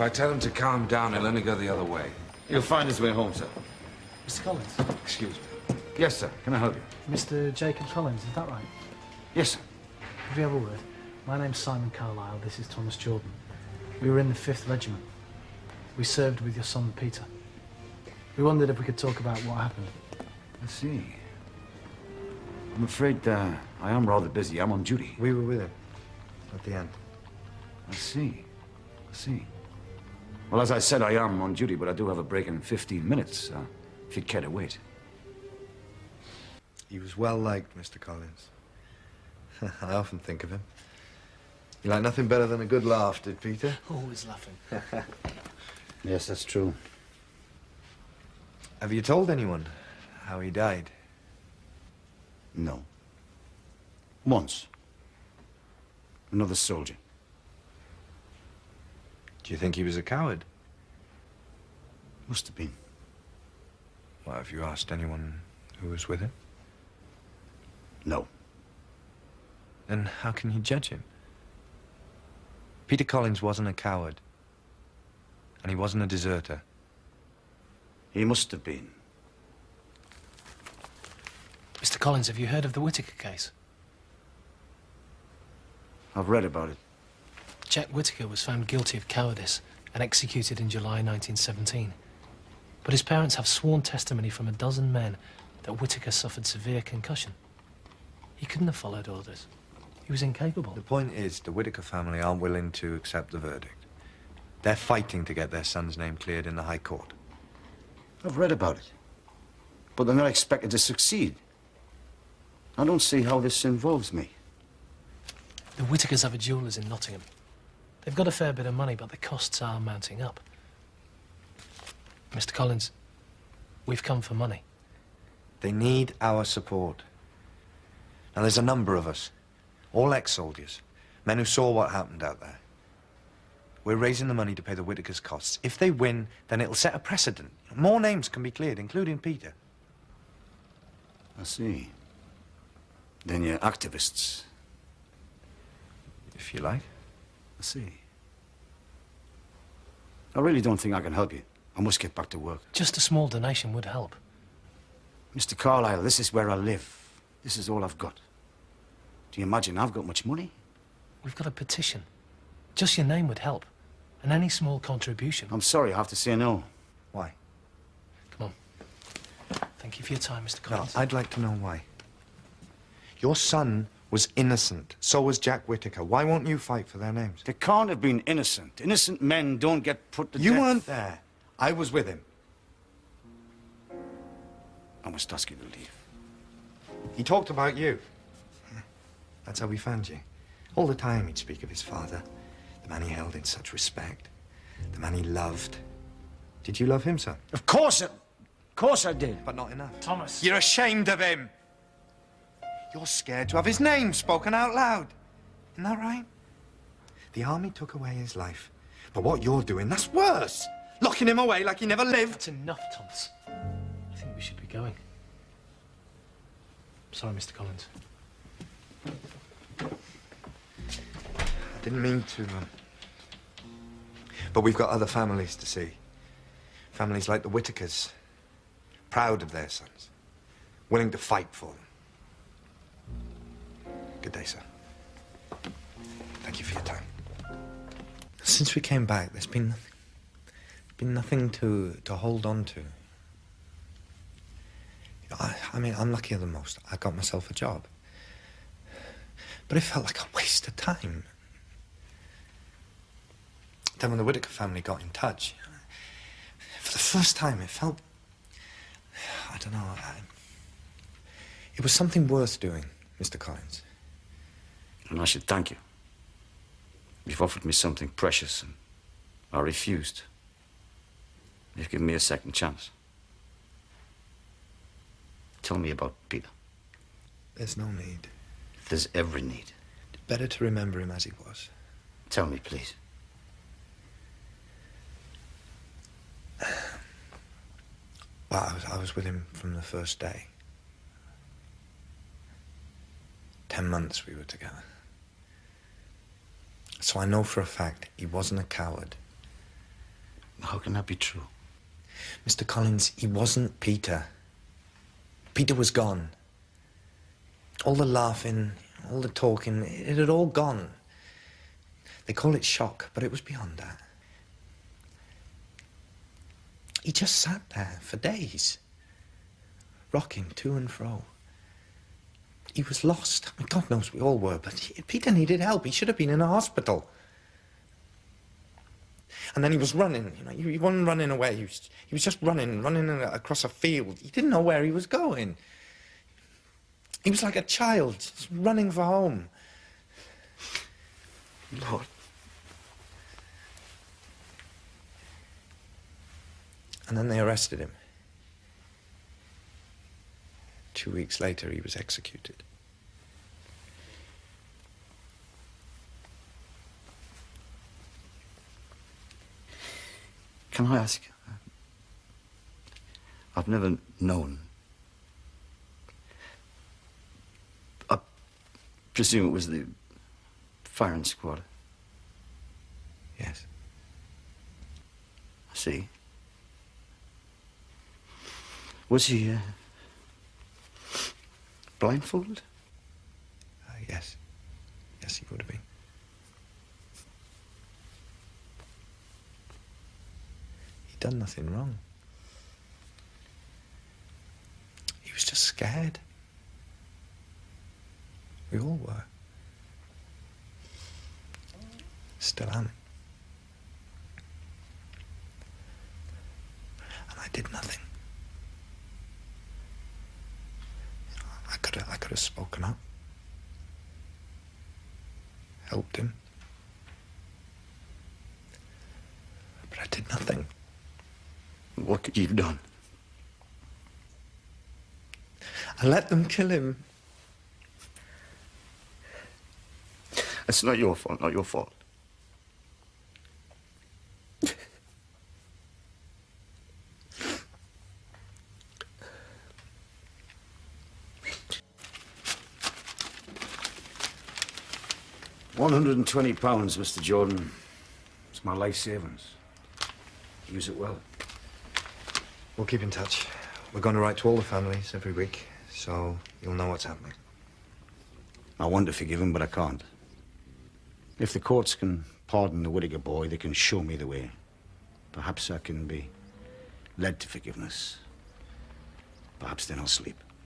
If I tell him to calm down, he'll only go the other way. He'll find his way home, sir. Mr. Collins. Excuse me. Yes, sir. Can I help you? Mr. Jacob Collins, is that right? Yes, sir. Have you ever word? My name's Simon Carlyle, this is Thomas Jordan. We were in the 5th Regiment. We served with your son, Peter. We wondered if we could talk about what happened. I see. I'm afraid I am rather busy. I'm on duty. We were with him at the end. I see. I see. Well, as I said, I am on duty, but I do have a break in 15 minutes, if you'd care to wait. He was well liked, Mr. Collins. I often think of him. He liked nothing better than a good laugh, did Peter? Always laughing. Yes, that's true. Have you told anyone how he died? No. Once. Another soldier. Do you think he was a coward? Must have been. Well, have you asked anyone who was with him? No. Then how can you judge him? Peter Collins wasn't a coward. And he wasn't a deserter. He must have been. Mr. Collins, have you heard of the Whittaker case? I've read about it. Jack Whittaker was found guilty of cowardice and executed in July 1917. But his parents have sworn testimony from a dozen men that Whittaker suffered severe concussion. He couldn't have followed orders. He was incapable. The point is, the Whittaker family aren't willing to accept the verdict. They're fighting to get their son's name cleared in the High Court. I've read about it. But they're not expected to succeed. I don't see how this involves me. The Whittakers have a jeweller's in Nottingham. They've got a fair bit of money, but the costs are mounting up. Mr. Collins, we've come for money. They need our support. Now, there's a number of us, all ex-soldiers, men who saw what happened out there. We're raising the money to pay the Whittakers' costs. If they win, then it'll set a precedent. More names can be cleared, including Peter. I see. Then you're activists. If you like. I see. I really don't think I can help you. I must get back to work. Just a small donation would help. Mr. Carlyle, this is where I live. This is all I've got. Do you imagine I've got much money? We've got a petition. Just your name would help. And any small contribution. I'm sorry, I have to say no. Why? Come on. Thank you for your time, Mr. No, Collins. I'd like to know why. Your son was innocent. So was Jack Whittaker. Why won't you fight for their names? They can't have been innocent. Innocent men don't get put to death. You weren't there. I was with him. I must ask you to leave. He talked about you. That's how we found you. All the time he'd speak of his father, the man he held in such respect, the man he loved. Did you love him, son? Of course I did. But not enough. Thomas. You're ashamed of him. You're scared to have his name spoken out loud. Isn't that right? The army took away his life. But what you're doing, that's worse. Locking him away like he never lived. That's enough, Thomas. I think we should be going. Sorry, Mr. Collins. I didn't mean to, but we've got other families to see. Families like the Whittakers, proud of their sons, willing to fight for them. Good day, sir. Thank you for your time. Since we came back, there's been nothing to hold on to. I mean, I'm luckier than most. I got myself a job. But it felt like a waste of time. Then when the Whittaker family got in touch, for the first time, it felt... I don't know. It was something worth doing, Mr. Collins. And I should thank you. You've offered me something precious, and I refused. You've given me a second chance. Tell me about Peter. There's no need. There's every need. Better to remember him as he was. Tell me, please. Well, I was with him from the first day. 10 months we were together. So I know for a fact he wasn't a coward. How can that be true? Mr. Collins, he wasn't Peter. Peter was gone. All the laughing, all the talking, it had all gone. They call it shock, but it was beyond that. He just sat there for days, rocking to and fro. He was lost. I mean, God knows we all were, but Peter needed help. He should have been in a hospital. And then he was running, you know, he wasn't running away. He was just running across a field. He didn't know where he was going. He was like a child, just running for home. Lord. And then they arrested him. 2 weeks later, he was executed. Can I ask? I've never known. I presume it was the firing squad. Yes. I see. Was he blindfolded? Yes. Yes, he would have been. He'd done nothing wrong. He was just scared. We all were. Still am. And I did nothing. I could have spoken up. Helped him. But I did nothing. What could you have done? I let them kill him. It's not your fault, not your fault. £120, Mr. Jordan. It's my life savings. Use it well. We'll keep in touch. We're going to write to all the families every week, so you'll know what's happening. I want to forgive him, but I can't. If the courts can pardon the Whittaker boy, they can show me the way. Perhaps I can be led to forgiveness. Perhaps then I'll sleep.